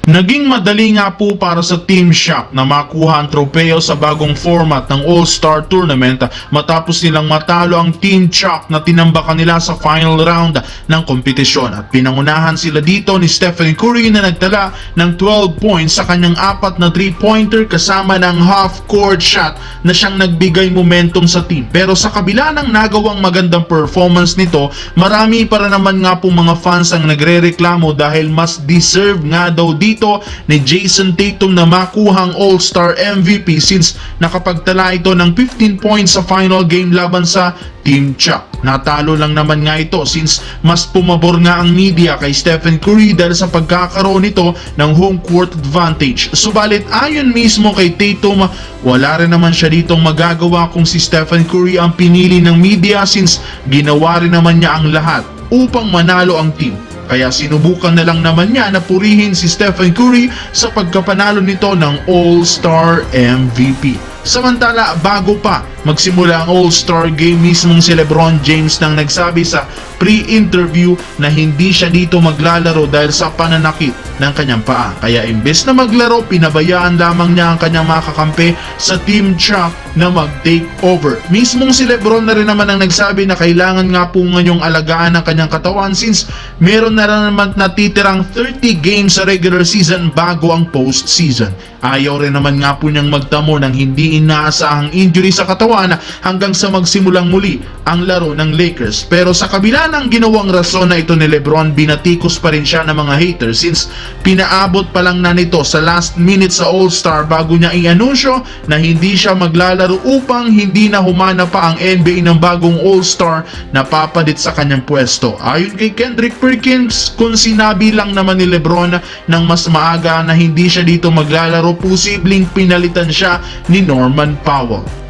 Naging madali nga po para sa Team Shock na makuha ang tropeo sa bagong format ng All-Star Tournament matapos nilang matalo ang Team Shock na tinambakan nila sa final round ng kompetisyon. At pinangunahan sila dito ni Stephen Curry na nagtala ng 12 points sa kanyang 4 na 3-pointer kasama ng half-court shot na siyang nagbigay momentum sa team. Pero sa kabila ng nagawang magandang performance nito, marami para naman nga po mga fans ang nagre-reklamo dahil mas deserve nga daw dito ni Jason Tatum na makuhang All-Star MVP since nakapagtala ito ng 15 points sa final game laban sa Team Chuck. Natalo lang naman nga ito since mas pumabor nga ang media kay Stephen Curry dahil sa pagkakaroon nito ng home court advantage. Subalit ayon mismo kay Tatum, wala rin naman siya ditong magagawa kung si Stephen Curry ang pinili ng media since ginawa rin naman niya ang lahat upang manalo ang team. Kaya sinubukan na lang naman niya na purihin si Stephen Curry sa pagkapanalo nito ng All-Star MVP. Samantala, bago pa magsimula ang All-Star Game, mismong si LeBron James nang nagsabi sa pre-interview na hindi siya dito maglalaro dahil sa pananakit ng kanyang paa. Kaya imbes na maglaro, pinabayaan lamang niya ang kanyang mga kakampi sa Team Chuck na mag-take over. Mismong si LeBron na rin naman ang nagsabi na kailangan nga po ngayong alagaan ang kanyang katawan since meron na rin naman natitirang 30 games sa regular season bago ang postseason. Ayaw rin naman nga po niyang magtamo ng hindi inaasahang injury sa katawan hanggang sa magsimulang muli ang laro ng Lakers. Pero sa kabila ng ginawang rason na ito ni LeBron, binatikos pa rin siya ng mga haters since pinaabot pa lang na nito sa last minute sa All-Star bago niya i-anunsyo na hindi siya maglalaro upang hindi na humana pa ang NBA ng bagong All-Star na papalit sa kanyang pwesto. Ayon kay Kendrick Perkins, kung sinabi lang naman ni LeBron ng mas maaga na hindi siya dito maglalaro, posibleng pinalitan siya ni Norman Powell.